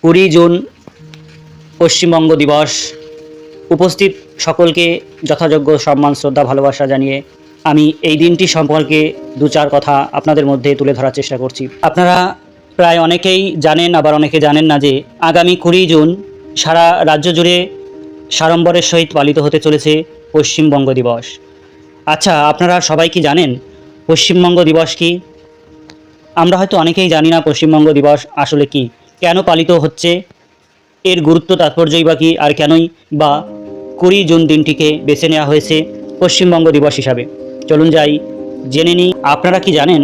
20 June Paschimbanga দিবস। উপস্থিত সকলকে যথাযোগ্য সম্মান শ্রদ্ধা ভালোবাসা জানিয়ে আমি এই দিনটি সম্পর্কে দু চার কথা আপনাদের মধ্যে তুলে ধরার চেষ্টা করছি। আপনারা প্রায় অনেকেই জানেন, আবার অনেকে জানেন না যে আগামী 20 জুন সারা রাজ্য জুড়ে সাড়ম্বরের সহিত পালিত হতে চলেছে পশ্চিমবঙ্গ দিবস। আচ্ছা, আপনারা সবাই কি জানেন পশ্চিমবঙ্গ দিবস কি? আমরা হয়তো অনেকেই জানি না পশ্চিমবঙ্গ দিবস আসলে কি, কেন পালিত হচ্ছে, এর গুরুত্ব তাৎপর্যই বা কী, আর কেনই বা 20 জুন দিনটিকে বেছে নেওয়া হয়েছে পশ্চিমবঙ্গ দিবস হিসাবে। চলুন যাই জেনে নিই। আপনারা কি জানেন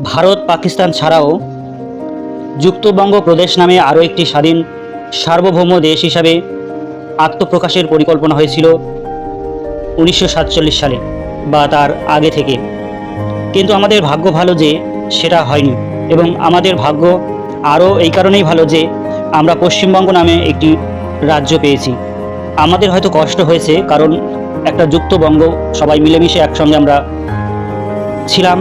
ভারত পাকিস্তান ছাড়াও যুক্তবঙ্গ প্রদেশ নামে আরও একটি স্বাধীন সার্বভৌম দেশ হিসাবে আত্মপ্রকাশের পরিকল্পনা হয়েছিল 1947 সালে বা তার আগে থেকে, কিন্তু আমাদের ভাগ্য ভালো যে সেটা হয়নি। এবং আমাদের ভাগ্য আরও এই কারণেই ভালো যে আমরা পশ্চিমবঙ্গ নামে একটি রাজ্য পেয়েছি। আমাদের হয়তো কষ্ট হয়েছে কারণ একটা যুক্তবঙ্গ সবাই মিলেমিশে একসঙ্গে আমরা ছিলাম,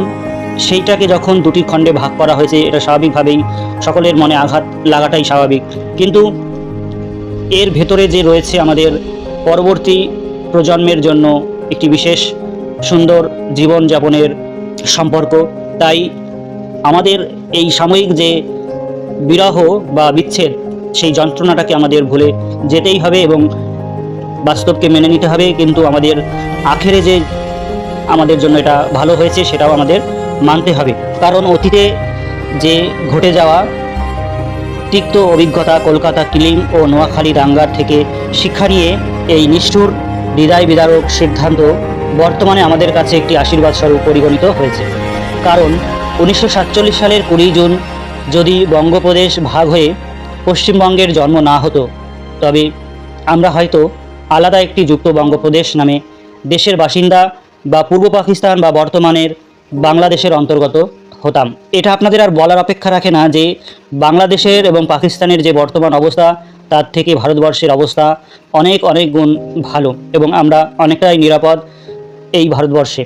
সেইটাকে যখন দুটি খণ্ডে ভাগ করা হয়েছে এটা স্বাভাবিকভাবেই সকলের মনে আঘাত লাগাটাই স্বাভাবিক। কিন্তু এর ভেতরে যে রয়েছে আমাদের পরবর্তী প্রজন্মের জন্য একটি বিশেষ সুন্দর জীবনযাপনের সম্পর্ক, তাই আমাদের এই সাময়িক যে বিরহ বা বিচ্ছেদ সেই যন্ত্রণাটাকে আমাদের ভুলে যেতেই হবে এবং বাস্তবকে মেনে নিতে হবে। কিন্তু আমাদের আখেরে যে আমাদের জন্য এটা ভালো হয়েছে সেটাও আমাদের মানতে হবে, কারণ অতীতে যে ঘটে যাওয়া তিক্ত অভিজ্ঞতা, কলকাতা কিলিং ও নোয়াখালী দাঙ্গার থেকে শিক্ষা নিয়ে এই নিষ্ঠুর হৃদয় বিদারক সিদ্ধান্ত বর্তমানে আমাদের কাছে একটি আশীর্বাদ স্বরূপ পরিগণিত হয়েছে। কারণ 1947 সালের 20 জুন যদি বঙ্গপ্রদেশ ভাগ হয়ে পশ্চিমবঙ্গের জন্ম না হতো, তবে আমরা হয়তো আলাদা একটি যুক্ত বঙ্গপ্রদেশ নামে দেশের বাসিন্দা বা পূর্ব পাকিস্তান বা বর্তমানের বাংলাদেশের অন্তর্গত হতাম। এটা আপনাদের আর বলার অপেক্ষা রাখে না যে বাংলাদেশের এবং পাকিস্তানের যে বর্তমান অবস্থা তার থেকে ভারতবর্ষের অবস্থা অনেক অনেক গুণ ভালো এবং আমরা অনেকটাই নিরাপদ এই ভারতবর্ষে।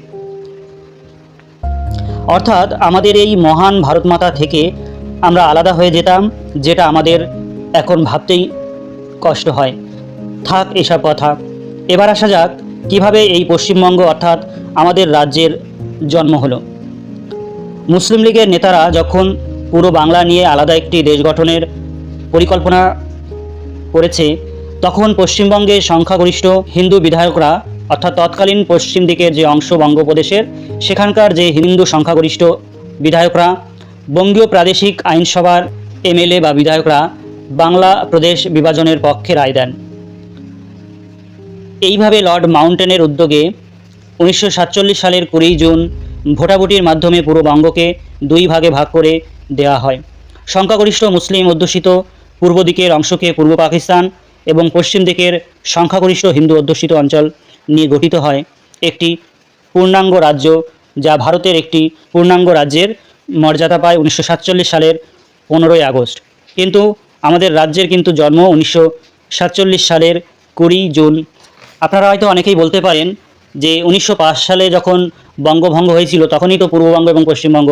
অর্থাৎ আমাদের এই মহান ভারতমাতা থেকে আমরা আলাদা হয়ে যেতাম, যেটা আমাদের এখন ভাবতেই কষ্ট হয়। থাক এসব কথা, এবার আসা যাক কিভাবে এই পশ্চিমবঙ্গ অর্থাৎ আমাদের রাজ্যের জন্ম হলো। মুসলিম লীগের নেতারা যখন পুরো বাংলা নিয়ে আলাদা একটি দেশ গঠনের পরিকল্পনা করেছে, তখন পশ্চিমবঙ্গের সংখ্যাগরিষ্ঠ হিন্দু বিধায়করা অর্থাৎ তৎকালীন পশ্চিম দিকের যে অংশ বঙ্গপ্রদেশের সেখানকার যে হিন্দু সংখ্যাগরিষ্ঠ বিধায়করা, বঙ্গীয় প্রাদেশিক আইনসভার এমএলএ বা বিধায়করা বাংলা প্রদেশ বিভাজনের পক্ষে রায় দেন। এইভাবে লর্ড মাউন্টেনের উদ্যোগে 1947 সালের 20 জুন ভোটাভুটির মাধ্যমে পুরো বঙ্গকে দুই ভাগে ভাগ করে দেওয়া হয়। সংখ্যাগরিষ্ঠ মুসলিম অধ্যুষিত পূর্ব দিকের অংশকে পূর্ব পাকিস্তান এবং পশ্চিম দিকের সংখ্যাগরিষ্ঠ হিন্দু অধ্যুষিত অঞ্চল নিয়ে গঠিত হয় একটি পূর্ণাঙ্গ রাজ্য, যা ভারতের একটি পূর্ণাঙ্গ রাজ্যের মর্যাদা পায় 1947 সালের 15ই আগস্ট। কিন্তু আমাদের রাজ্যের কিন্তু জন্ম 1947 সালের 20 জুন। আপনারা হয়তো অনেকেই বলতে পারেন যে 1905 সালে যখন বঙ্গভঙ্গ হয়েছিল তখনই তো পূর্ববঙ্গ এবং পশ্চিমবঙ্গ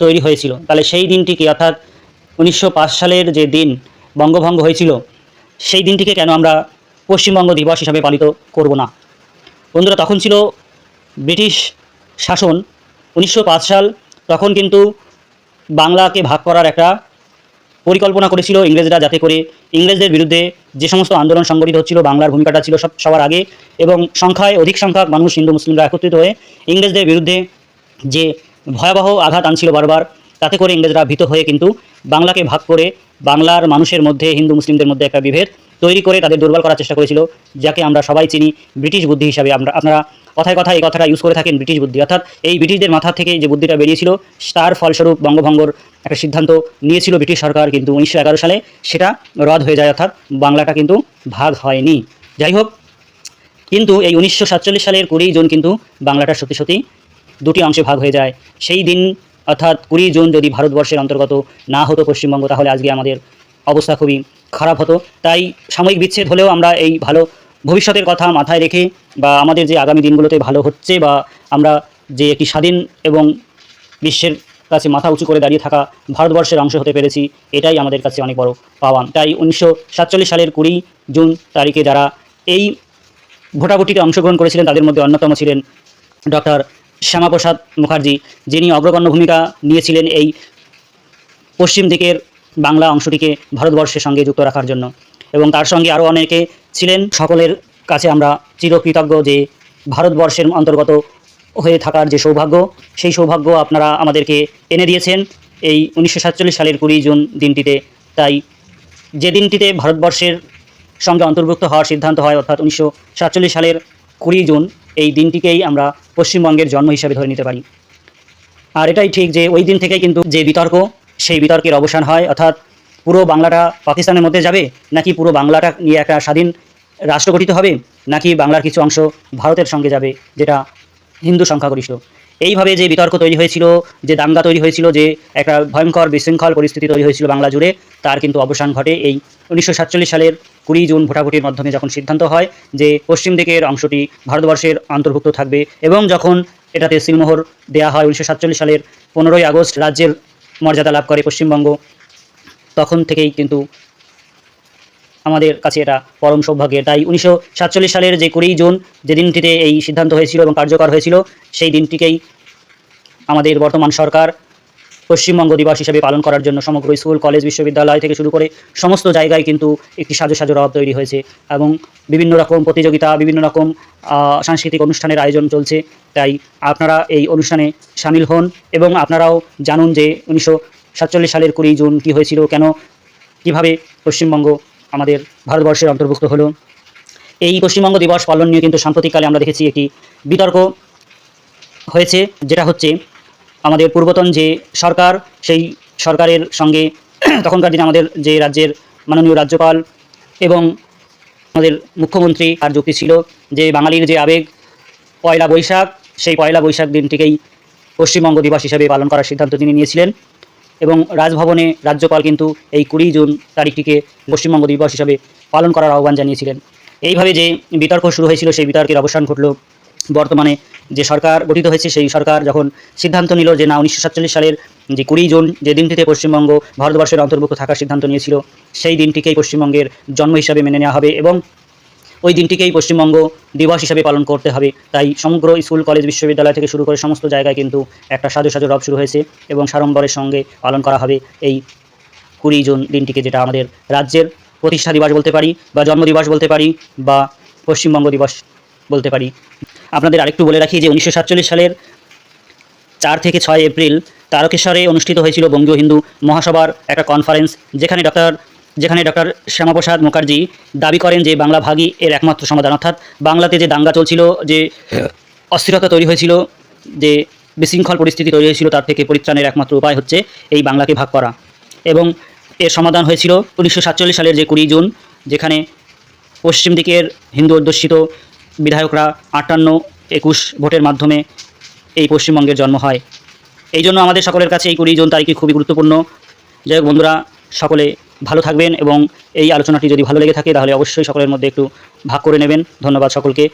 তৈরি হয়েছিল, তাহলে সেই দিনটিকে অর্থাৎ 1905 সালের যে দিন বঙ্গভঙ্গ হয়েছিল সেই দিনটিকে কেন আমরা পশ্চিমবঙ্গ দিবস হিসাবে পালিত করব না? বন্ধুরা, তখন ছিল ব্রিটিশ শাসন, 1905 সাল, তখন কিন্তু বাংলাকে ভাগ করার একটা পরিকল্পনা করেছিল ইংরেজরা, যাতে করে ইংরেজদের বিরুদ্ধে যে সমস্ত আন্দোলন সংগঠিত হচ্ছিল বাংলার ভূমিকাটা ছিল সবার আগে, এবং সংখ্যায় অধিক সংখ্যক মানুষ হিন্দু মুসলিমরা একত্রিত হয়ে ইংরেজদের বিরুদ্ধে যে ভয়াবহ আঘাত আনছিল বারবার, তাতে করে ইংরেজরা ভীত হয়ে কিন্তু বাংলাকে ভাগ করে বাংলার মানুষের মধ্যে হিন্দু মুসলিমদের মধ্যে একটা বিভেদ তৈরি করে তাদের দুর্বল করার চেষ্টা করেছিল, যাকে আমরা সবাই চিনি ব্রিটিশ বুদ্ধি হিসাবে। আপনারা কথায় কথায় এই কথাটা ইউজ করে থাকেন ব্রিটিশ বুদ্ধি, অর্থাৎ এই ব্রিটিশদের মাথা থেকে যে বুদ্ধিটা বেরিয়েছিল তার ফলস্বরূপ বঙ্গভঙ্গর একটা সিদ্ধান্ত নিয়েছিল ব্রিটিশ সরকার, কিন্তু 1911 সালে সেটা রদ হয়ে যায়, অর্থাৎ বাংলাটা কিন্তু ভাগ হয়নি। যাই হোক, কিন্তু এই 1947 সালের 20 জুন কিন্তু বাংলাটা সত্যি সত্যি দুটি অংশে ভাগ হয়ে যায়। সেই দিন অর্থাৎ 20 জুন যদি ভারতবর্ষের অন্তর্গত না হতো পশ্চিমবঙ্গ, তাহলে আজকে আমাদের অবস্থা খুবই খারাপ হতো। তাই সাময়িক বিচ্ছেদ হলেও আমরা এই ভালো ভবিষ্যতের কথা মাথায় রেখে বা আমাদের যে আগামী দিনগুলোতে ভালো হচ্ছে বা আমরা যে একটি স্বাধীন এবং বিশ্বের কাছে মাথা উঁচু করে দাঁড়িয়ে থাকা ভারতবর্ষের অংশ হতে পেরেছি, এটাই আমাদের কাছে অনেক বড় পাওয়া। তাই 1947 সালের 20 জুন তারিখে যারা এই ভোটাভুটিতে অংশগ্রহণ করেছিলেন তাদের মধ্যে অন্যতম ছিলেন ডক্টর শ্যামাপ্রসাদ মুখার্জি, যিনি অগ্রগণ্য ভূমিকা নিয়েছিলেন এই পশ্চিম দিকের বাংলা অংশটিকে ভারতবর্ষের সঙ্গে যুক্ত রাখার জন্য। এবং তার সঙ্গে আরও অনেকে ছিলেন। সকলের কাছে আমরা চিরকৃতজ্ঞ যে ভারতবর্ষের অন্তর্গত হয়ে থাকার যে সৌভাগ্য, সেই সৌভাগ্য আপনারা আমাদেরকে এনে দিয়েছেন এই 1947 সালের 20 জুন দিনটিতে। তাই যে দিনটিতে ভারতবর্ষের সঙ্গে অন্তর্ভুক্ত হওয়ার সিদ্ধান্ত হয়, অর্থাৎ 1947 সালের 20 জুন, এই দিনটিকেই আমরা পশ্চিমবঙ্গের জন্ম হিসাবে ধরে নিতে পারি। আর এটাই ঠিক যে ওই দিন থেকেই কিন্তু যে বিতর্ক, সেই বিতর্কের অবসান হয়। অর্থাৎ পুরো বাংলাটা পাকিস্তানের মধ্যে যাবে, নাকি পুরো বাংলাটা নিয়ে একটা স্বাধীন রাষ্ট্র গঠিত হবে, নাকি বাংলার কিছু অংশ ভারতের সঙ্গে যাবে, যেটা হিন্দু সংখ্যাগরিষ্ঠ। এইভাবে যে বিতর্ক তৈরি হয়েছিল, যে দাঙ্গা তৈরি হয়েছিল, যে একটা ভয়ঙ্কর বিশৃঙ্খল পরিস্থিতি তৈরি হয়েছিল বাংলা জুড়ে, তার কিন্তু অবসান ঘটে এই 1947 সালের 20 জুন ভোটাভুটির মাধ্যমে, যখন সিদ্ধান্ত হয় যে পশ্চিম দিকের অংশটি ভারতবর্ষের অন্তর্ভুক্ত থাকবে। এবং যখন এটাতে সিলমোহর দেওয়া হয় 1947 সালের 15ই আগস্ট, রাজ্যের মর্যাদা লাভ করে পশ্চিমবঙ্গ, তখন থেকেই কিন্তু আমাদের কাছে এটা পরম সৌভাগ্যের। তাই 1947 সালের যে 20 জুন, যে দিনটিতে এই সিদ্ধান্ত হয়েছিল এবং কার্যকর হয়েছিল, সেই দিনটিকেই আমাদের বর্তমান সরকার পশ্চিমবঙ্গ দিবস হিসেবে পালন করার জন্য সমগ্র স্কুল, কলেজ, বিশ্ববিদ্যালয় থেকে শুরু করে সমস্ত জায়গায় কিন্তু একটি সাজো সাজো রব তৈরি হয়েছে এবং বিভিন্ন রকম প্রতিযোগিতা, বিভিন্ন রকম সাংস্কৃতিক অনুষ্ঠানের আয়োজন চলছে। তাই আপনারা এই অনুষ্ঠানে সামিল হন এবং আপনারাও জানুন যে 1947 সালের 20 জুন কী হয়েছিল, কেন, কীভাবে পশ্চিমবঙ্গ আমাদের ভারতবর্ষের অন্তর্ভুক্ত হলো। এই পশ্চিমবঙ্গ দিবস পালন নিয়ে কিন্তু সাম্প্রতিককালে আমরা দেখেছি একটি বিতর্ক হয়েছে, যেটা হচ্ছে আমাদের পূর্বতন যে সরকার, সেই সরকারের সঙ্গে তখনকার দিনে আমাদের যে রাজ্যের মাননীয় রাজ্যপাল এবং আমাদের মুখ্যমন্ত্রী, আর যুক্তি ছিল যে বাঙালির যে আবেগ পয়লা বৈশাখ, সেই পয়লা বৈশাখ দিনটিকেই পশ্চিমবঙ্গ দিবস হিসেবে পালন করার সিদ্ধান্ত তিনি নিয়েছিলেন। এবং রাজভবনে রাজ্যপাল কিন্তু এই 20 জুন তারিখটিকে পশ্চিমবঙ্গ দিবস হিসাবে পালন করার আহ্বান জানিয়েছিলেন। এইভাবে যে বিতর্ক শুরু হয়েছিল, সেই বিতর্কের অবসান ঘটল। বর্তমানে যে সরকার গঠিত হয়েছে, সেই সরকার যখন সিদ্ধান্ত নিল যে না, 1947 সালের যে 20 জুন, যে দিনটিতে পশ্চিমবঙ্গ ভারতবর্ষের অন্তর্ভুক্ত থাকার সিদ্ধান্ত নিয়েছিল, সেই দিনটিকেই পশ্চিমবঙ্গের জন্ম হিসাবে মেনে নেওয়া হবে এবং ওই দিনটিকেই পশ্চিমবঙ্গ দিবস হিসাবে পালন করতে হবে। তাই সমগ্র স্কুল, কলেজ, বিশ্ববিদ্যালয় থেকে শুরু করে সমস্ত জায়গায় কিন্তু একটা সাজো সাজো রব শুরু হয়েছে এবং সাড়ম্বরের সঙ্গে পালন করা হবে এই 20 জুন দিনটিকে, যেটা আমাদের রাজ্যের প্রতিষ্ঠা দিবস বলতে পারি, বা জন্মদিবস বলতে পারি, বা পশ্চিমবঙ্গ দিবস বলতে পারি। আপনাদের আরেকটু বলে রাখি যে 1947 সালের 4 থেকে 6 এপ্রিল তারকেশ্বরে অনুষ্ঠিত হয়েছিল বঙ্গীয় হিন্দু মহাসভার একটা কনফারেন্স, যেখানে ডক্টর শ্যামাপ্রসাদ মুখার্জি দাবি করেন যে বাংলা ভাগই এর একমাত্র সমাধান। অর্থাৎ বাংলাতে যে দাঙ্গা চলছিল, যে অস্থিরতা তৈরি হয়েছিল, যে বিশৃঙ্খল পরিস্থিতি তৈরি হয়েছিল, তার থেকে পরিত্রাণের একমাত্র উপায় হচ্ছে এই বাংলাকে ভাগ করা। এবং এর সমাধান হয়েছিল 1947 সালের যে 20 জুন, যেখানে পশ্চিম দিকের হিন্দু অধ্যুষিত বিধায়করা 58-21 ভোটের মাধ্যমে এই পশ্চিমবঙ্গের জন্ম হয়। এই জন্য আমাদের সকলের কাছে এই 20 জুন তারিখই খুবই গুরুত্বপূর্ণ। যাই হোক বন্ধুরা, সকলে ভালো থাকবেন এবং এই আলোচনাটি যদি ভালো লেগে থাকে তাহলে অবশ্যই সকলের মধ্যে একটু ভাগ করে নেবেন। ধন্যবাদ সকলকে।